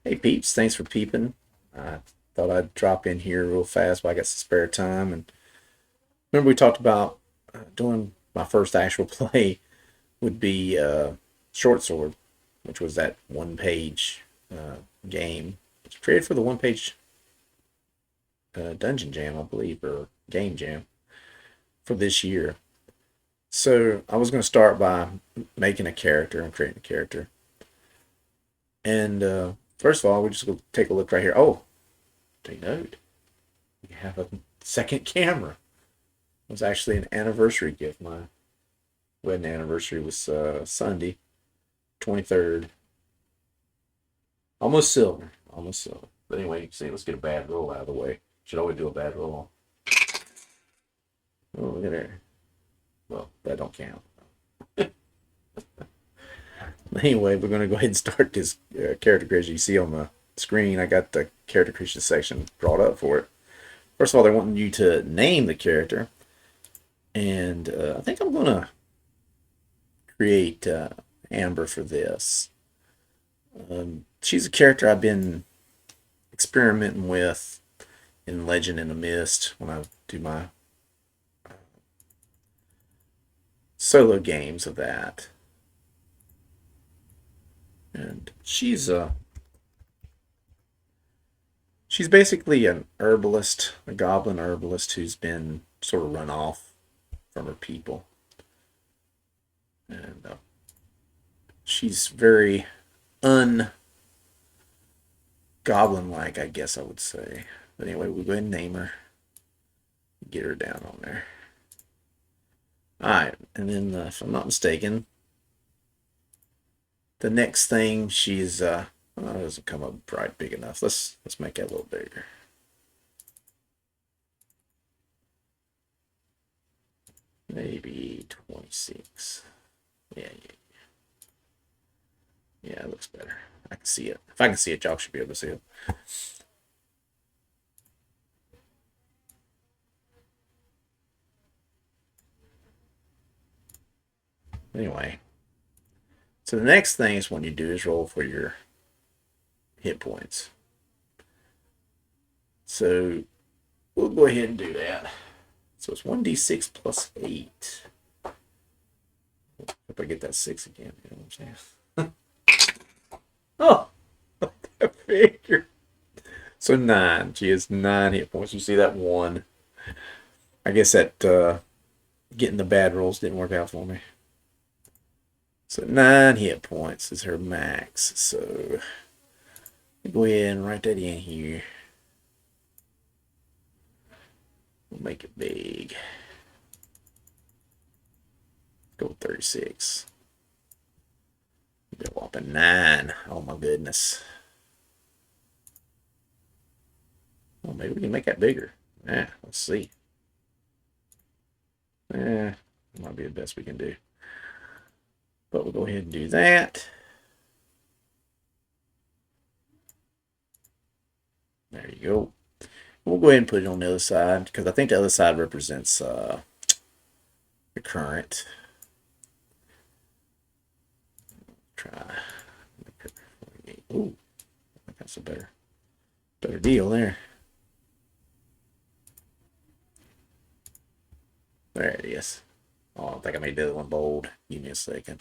Hey peeps, thanks for peeping. I thought I'd drop in here real fast while I got some spare time. And remember we talked about doing my first actual play would be Short Sword, which was that one-page game. It's created for the one-page Dungeon Jam, I believe, or Game Jam for this year. So I was going to start by making a character and creating a character. And first of all, we're just going to take a look right here. Oh, take note. We have a second camera. It was actually an anniversary gift. My wedding anniversary was Sunday, 23rd. Almost silver. Almost silver. But anyway, you can see, let's get a bad roll out of the way. Should always do a bad roll. Oh, look at there. Well, that don't count. Anyway, we're going to go ahead and start this character creation. You see on the screen, I got the character creation section brought up for it. First of all, they're wanting you to name the character. And I think I'm going to create Amber for this. She's a character I've been experimenting with in Legend in the Mist when I do my solo games of that. And she's basically an herbalist, a goblin herbalist who's been sort of run off from her people. And she's very un goblin like, I guess I would say. But anyway, we'll go ahead and name her. Get her down on there. Alright, and then if I'm not mistaken, the next thing she's it doesn't come up bright big enough. Let's make that a little bigger. Maybe 26. Yeah, it looks better. I can see it. If I can see it, y'all should be able to see it. Anyway, so the next thing is when you do is roll for your hit points. So we'll go ahead and do that. So it's 1d6 plus 8. Hope I get that 6 again. You know what I'm saying? Oh, that figure. So 9. She has 9 hit points. You see that 1. I guess that getting the bad rolls didn't work out for me. So 9 hit points is her max. So go ahead and write that in here. We'll make it big. Go with 36. Be a whopping 9. Oh my goodness. Well, maybe we can make that bigger. Yeah, let's see. Might be the best we can do. But we'll go ahead and do that. There you go. We'll go ahead and put it on the other side because I think the other side represents the current. Try. Ooh, that's a better deal there. There it is. Oh, I think I made the other one bold. Give me a second.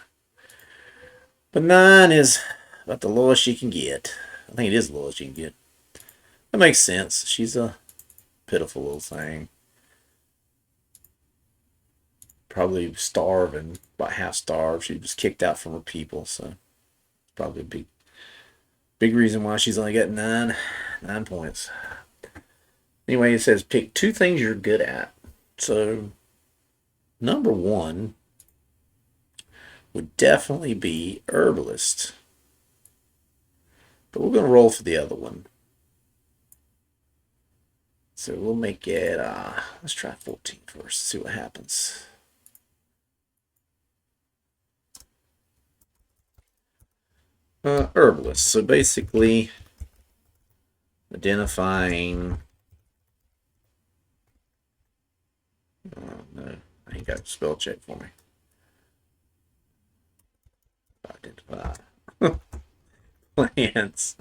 But 9 is about the lowest she can get. I think it is the lowest she can get. That makes sense. She's a pitiful little thing. Probably starved and about half starved. She was kicked out from her people, so probably a big reason why she's only got 9 points. Anyway, it says pick 2 things you're good at. So number 1 would definitely be herbalist. But we're going to roll for the other one. So we'll make it, let's try 14 first, see what happens. Herbalist. So basically, identifying. Oh no, I ain't got a spell check for me. Identify plants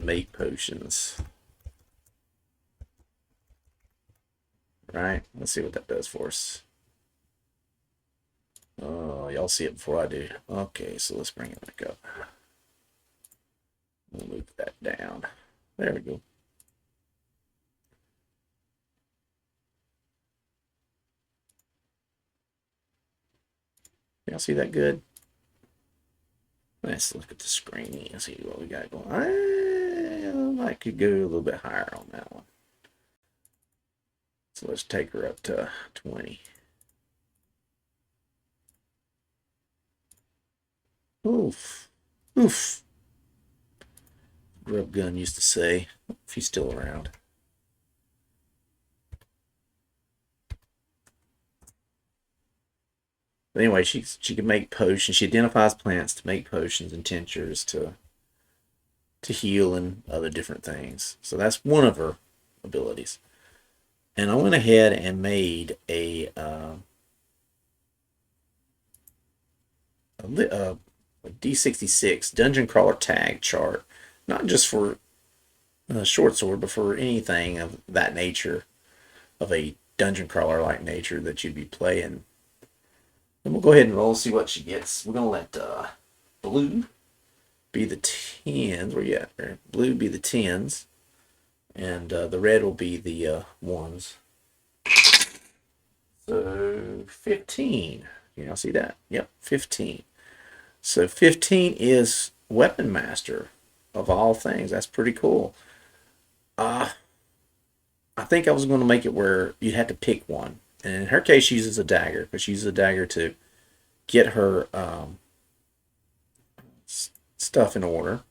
make potions. Right? Let's see what that does for us. Oh, y'all see it before I do. Okay, so let's bring it back up. We'll move that down. There we go. Y'all see that good? Let's look at the screen and see what we got going on. I could go a little bit higher on that one. So let's take her up to 20. Oof. Oof. Grub Gun used to say, if he's still around. But anyway, she can make potions. She identifies plants to make potions and tinctures to heal and other different things. So that's one of her abilities. And I went ahead and made a D66 dungeon crawler tag chart, not just for short sword, but for anything of that nature, of a dungeon crawler like nature that you'd be playing. And we'll go ahead and roll, see what she gets. We're gonna let blue be the 10s. Where you at there? Blue be the 10s, and the red will be the 1s. So 15. You know, see that? Yep, 15. So 15 is Weapon Master of all things. That's pretty cool. I think I was going to make it where you had to pick one. And in her case, she uses a dagger, because she uses a dagger to get her stuff in order.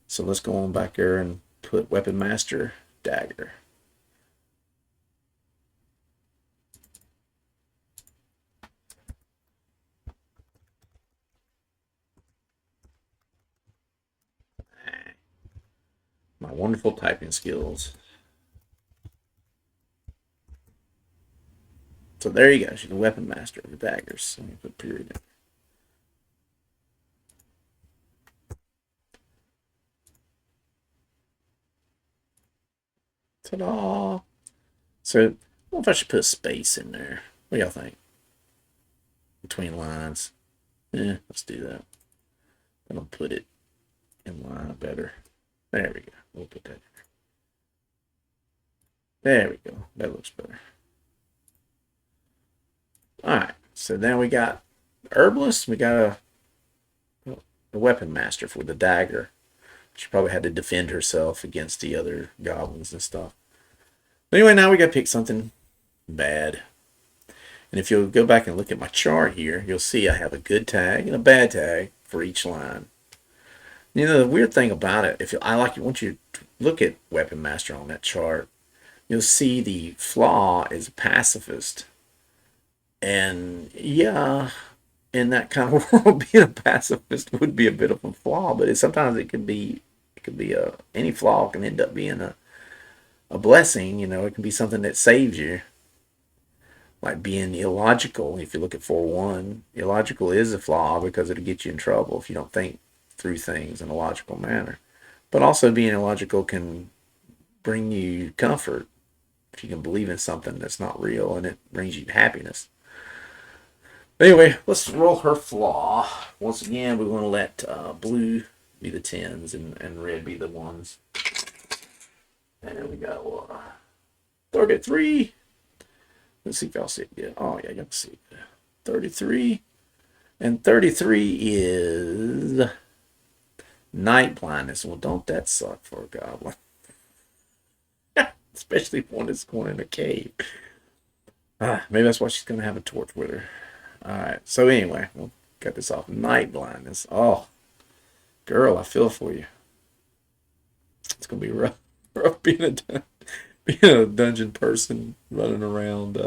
So let's go on back there and put Weapon Master dagger. My wonderful typing skills. So there you go. She's the Weapon Master of the daggers. Let me put period in. Ta-da! So I don't know if I should put a space in there. What do y'all think? Between lines. Yeah, let's do that. I'm gonna put it in line better. There we go. We'll put that in there. There we go. That looks better. Alright, so now we got herbalist. We got a weapon master for the dagger. She probably had to defend herself against the other goblins and stuff. But anyway, now we got to pick something bad. And if you'll go back and look at my chart here, you'll see I have a good tag and a bad tag for each line. You know, the weird thing about it, once you look at Weapon Master on that chart, you'll see the flaw is pacifist. And yeah, in that kind of world, being a pacifist would be a bit of a flaw, but sometimes it could be any flaw can end up being a blessing. You know, it can be something that saves you. Like being illogical. If you look at 4-1, illogical is a flaw because it'll get you in trouble if you don't think through things in a logical manner. But also being illogical can bring you comfort if you can believe in something that's not real and it brings you happiness. Anyway, let's roll her flaw. Once again, we're going to let blue be the 10s and red be the 1s. And we got target 3. Let's see if y'all see it. Yeah. Oh, yeah, y'all can see it. 33. And 33 is night blindness. Well, don't that suck for a goblin? Especially one that's going in a cave. Maybe that's why she's going to have a torch with her. Alright, so anyway, we'll cut this off. Night blindness. Oh, girl, I feel for you. It's going to be rough being a dungeon person running around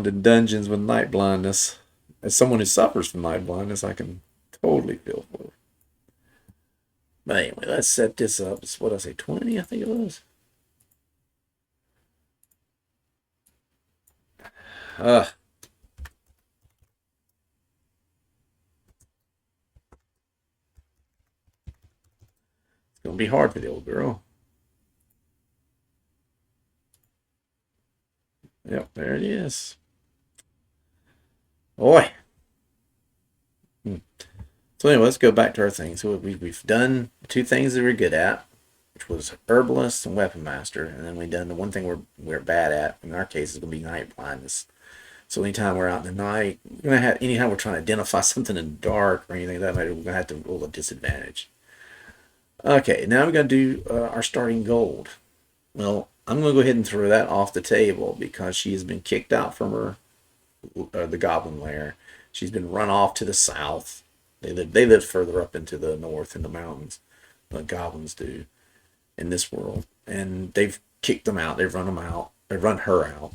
in dungeons with night blindness. As someone who suffers from night blindness, I can totally feel for her. But anyway, let's set this up. It's what I say, 20, I think it was. Uh, be hard for the old girl. Yep, there it is. Boy. So anyway, let's go back to our thing. So we've done two things that we're good at, which was herbalist and weapon master, and then we've done the one thing we're bad at. In our case, is going to be night blindness. So anytime we're out in the night, we're gonna have anytime we're trying to identify something in the dark or anything of that matter, we're gonna have to roll a disadvantage. Okay, now we're gonna do our starting gold. Well, I'm gonna go ahead and throw that off the table because she has been kicked out from her the goblin lair. She's been run off to the south. They live further up into the north in the mountains. The goblins do in this world, and they've kicked them out. They've run them out. They've run her out.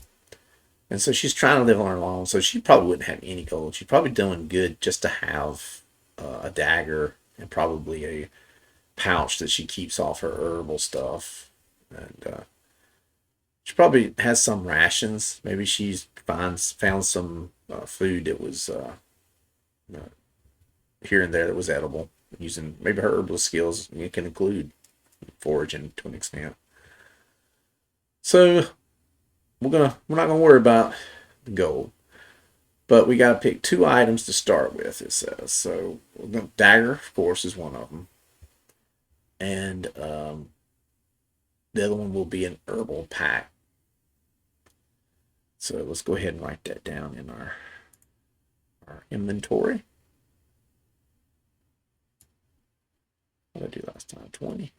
And so she's trying to live on her own. So she probably wouldn't have any gold. She's probably doing good just to have a dagger and probably a pouch that she keeps off her herbal stuff. And she probably has some rations. Maybe she's found some food that was here and there that was edible. Using maybe her herbal skills, it can include foraging to an extent. So we're not gonna worry about the gold, but we got to pick two items to start with. It says so. Dagger, of course, is one of them, and the other one will be an herbal pack. So let's go ahead and write that down in our inventory. What did I do last time? 20.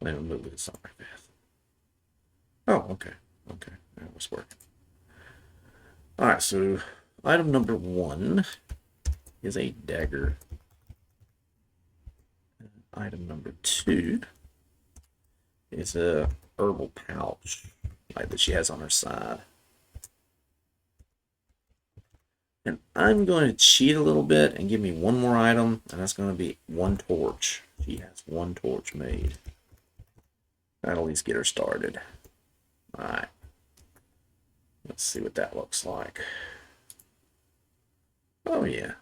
Let me move this on my path. Oh, okay. Okay. That was working. All right, so item number 1 is a dagger. Item number 2 is a herbal pouch, like that she has on her side. And I'm going to cheat a little bit and give me one more item, and that's going to be one torch. She has one torch made. That'll at least get her started. All right. Let's see what that looks like. Oh, yeah.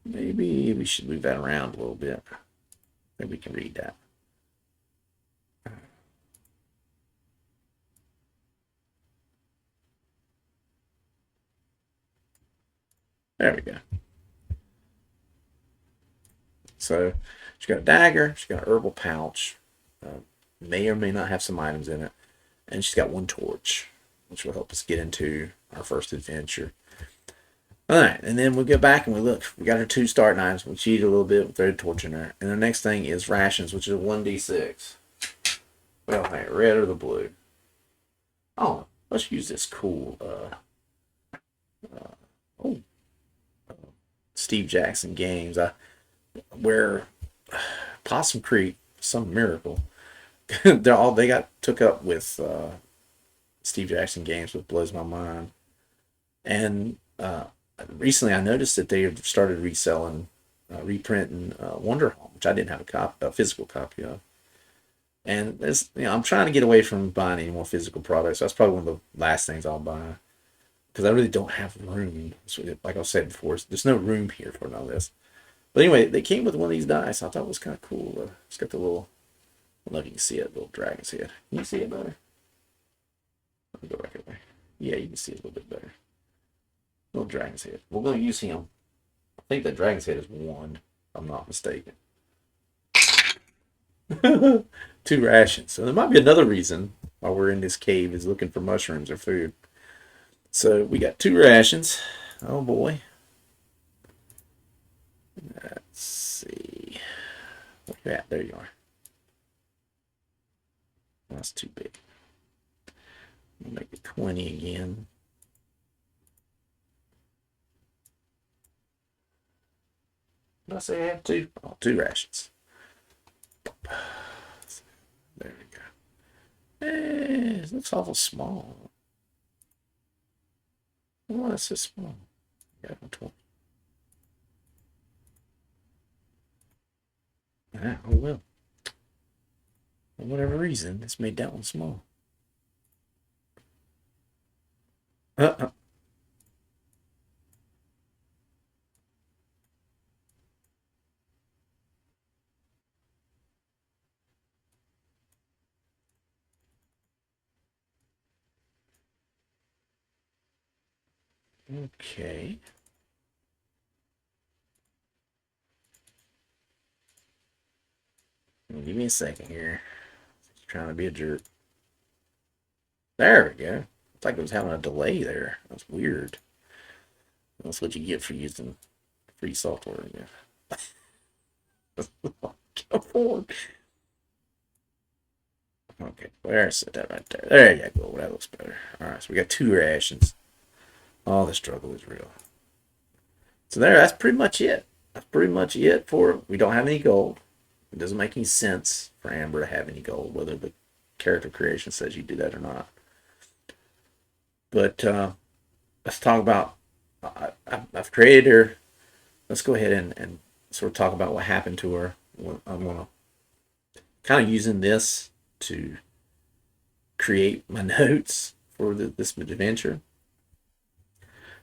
Maybe we should move that around a little bit. Maybe we can read that. There we go. So she's got a dagger, she's got an herbal pouch, may or may not have some items in it, and she's got one torch, which will help us get into our first adventure. All right, and then we go back and we look. We got our 2 starting items. We cheat a little bit, we throw a torch in there, and the next thing is rations, which is 1d6. Well, hey, red or the blue? Oh, let's use this cool. Steve Jackson games. Where Possum Creek, some miracle, they got took up with Steve Jackson games, which blows my mind. And recently, I noticed that they have started reselling, reprinting Wonder Home, which I didn't have a physical copy of. And I'm trying to get away from buying any more physical products. So that's probably one of the last things I'll buy because I really don't have room. So like I said before, there's no room here for none of this. But anyway, they came with one of these dice. I thought it was kind of cool. It's got the little, I don't know if you can see it, little dragon's head. Can you see it better? Let me go back over. Yeah, you can see it a little bit better. Little dragon's head. We're going to use him. I think that dragon's head is 1, if I'm not mistaken. 2 rations. So there might be another reason why we're in this cave is looking for mushrooms or food. So we got 2 rations. Oh boy. Let's see. Where you at? There you are. That's too big. We'll make it 20 again. Did I say I had 2? Oh, 2 rations. There we go. It looks awful small. Why is this small? Yeah, 20. Ah, oh well. For whatever reason, it's made that one small. Okay. Give me a second here. Just trying to be a jerk. There we go. It's like it was having a delay there. That's weird. That's what you get for using free software. Yeah. Come on. Okay, where's that right there? There you go. That looks better. All right, so we got 2 rations. Oh, the struggle is real. So that's pretty much it. That's pretty much it for it. We don't have any gold. It doesn't make any sense for Amber to have any gold, whether the character creation says you do that or not. But let's talk about. I've created her. Let's go ahead and sort of talk about what happened to her. I'm gonna kind of using this to create my notes for this adventure.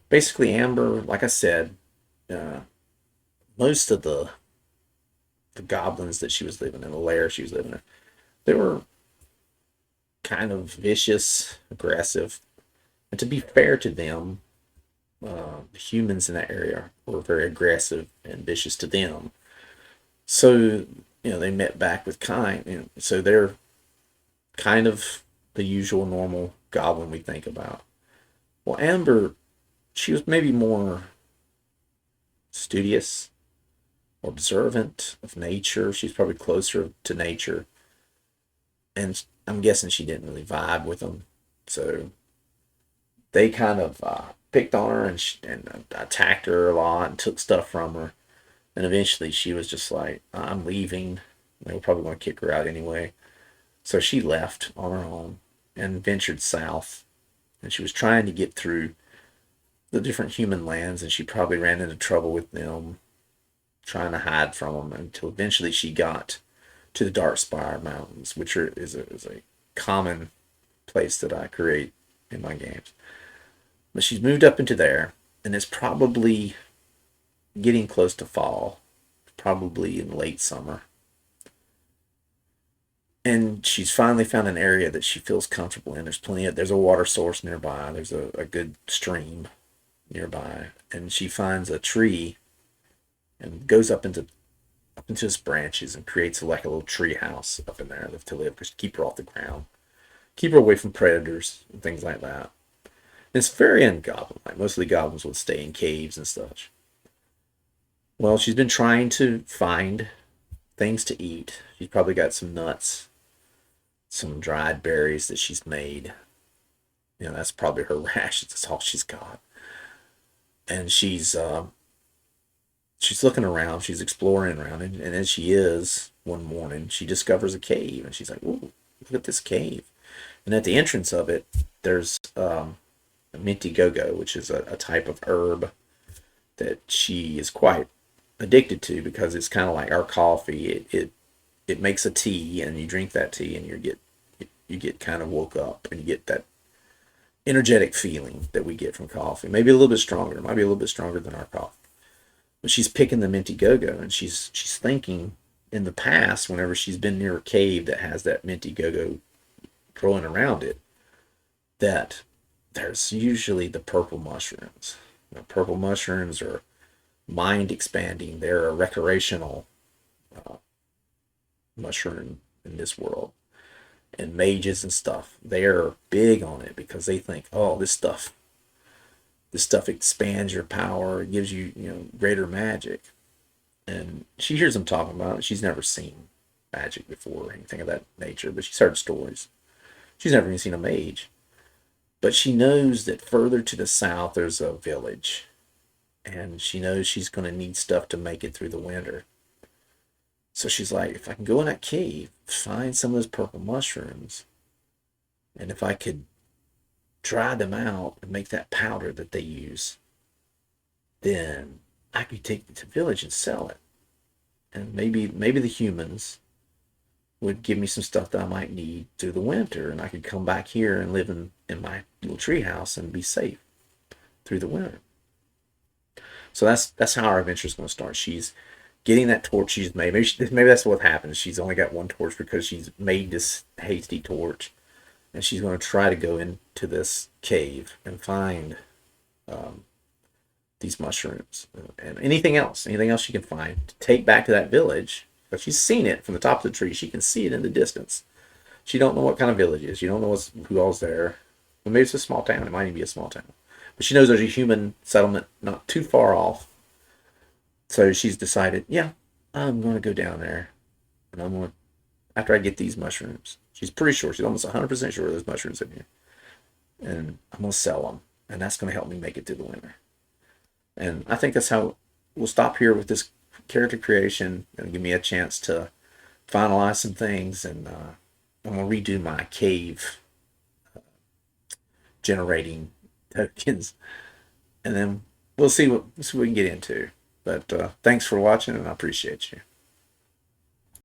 Basically, Amber, like I said, uh, most of the goblins that she was living in, the lair she was living in, they were kind of vicious, aggressive, and to be fair to them, the humans in that area were very aggressive and vicious to them. So they met back with kind. So they're kind of the usual normal goblin we think about. Well, Amber, she was maybe more studious, observant of nature. She's probably closer to nature, and I'm guessing she didn't really vibe with them. So they kind of picked on her and attacked her a lot and took stuff from her. And eventually she was just like, I'm leaving. They were probably going to kick her out anyway. So she left on her own and ventured south. And she was trying to get through the different human lands, and she probably ran into trouble with them, trying to hide from them until eventually she got to the Darkspire Mountains, which is a common place that I create in my games. But she's moved up into there, and it's probably getting close to fall, probably in late summer. And she's finally found an area that she feels comfortable in. There's a water source nearby. There's a good stream nearby, and she finds a tree and goes up into its branches and creates like a little tree house up in there to live because keep her off the ground, keep her away from predators and things like that. And it's very ungoblin like. Mostly goblins would stay in caves and such. Well, she's been trying to find things to eat. She's probably got some nuts, some dried berries that she's made. That's probably her rations. That's all she's got. And she's looking around. She's exploring around, and as she is one morning, she discovers a cave, and she's like, "Ooh, look at this cave!" And at the entrance of it, there's a minty go-go, which is a type of herb that she is quite addicted to because it's kind of like our coffee. It makes a tea, and you drink that tea, and you get kind of woke up, and you get that energetic feeling that we get from coffee. Maybe a little bit stronger. It might be a little bit stronger than our coffee. But she's picking the minty go-go, and she's thinking in the past, whenever she's been near a cave that has that minty go-go growing around it, that there's usually the purple mushrooms. Purple mushrooms are mind expanding. They're a recreational uh, mushroom in this world. And mages and stuff, they're big on it because they think, oh, this stuff expands your power, it gives you, greater magic. And she hears them talking about it. She's never seen magic before or anything of that nature, but she's heard stories. She's never even seen a mage. But she knows that further to the south there's a village, and she knows she's going to need stuff to make it through the winter. So she's like, if I can go in that cave, find some of those purple mushrooms, and if I could dry them out and make that powder that they use, then I could take it to the village and sell it. And maybe the humans would give me some stuff that I might need through the winter, and I could come back here and live in my little tree house and be safe. through the winter. So that's how our adventure is going to start. She's getting that torch she's made. Maybe that's what happens. She's only got one torch because she's made this hasty torch, and she's going to try to go into this cave and find these mushrooms and anything else she can find to take back to that village. But she's seen it from the top of the tree. She can see it in the distance. She don't know what kind of village it is. She don't know who all's there. Well, maybe it's a small town. It might even be a small town. But she knows there's a human settlement not too far off. So she's decided, yeah, I'm going to go down there. And I'm going to, after I get these mushrooms. She's pretty sure. She's almost 100% sure there's mushrooms in here. And I'm going to sell them. And that's going to help me make it through the winter. And I think that's how we'll stop here with this character creation and give me a chance to finalize some things. And I'm going to redo my cave generating tokens. And then we'll see what we can get into. But thanks for watching, and I appreciate you.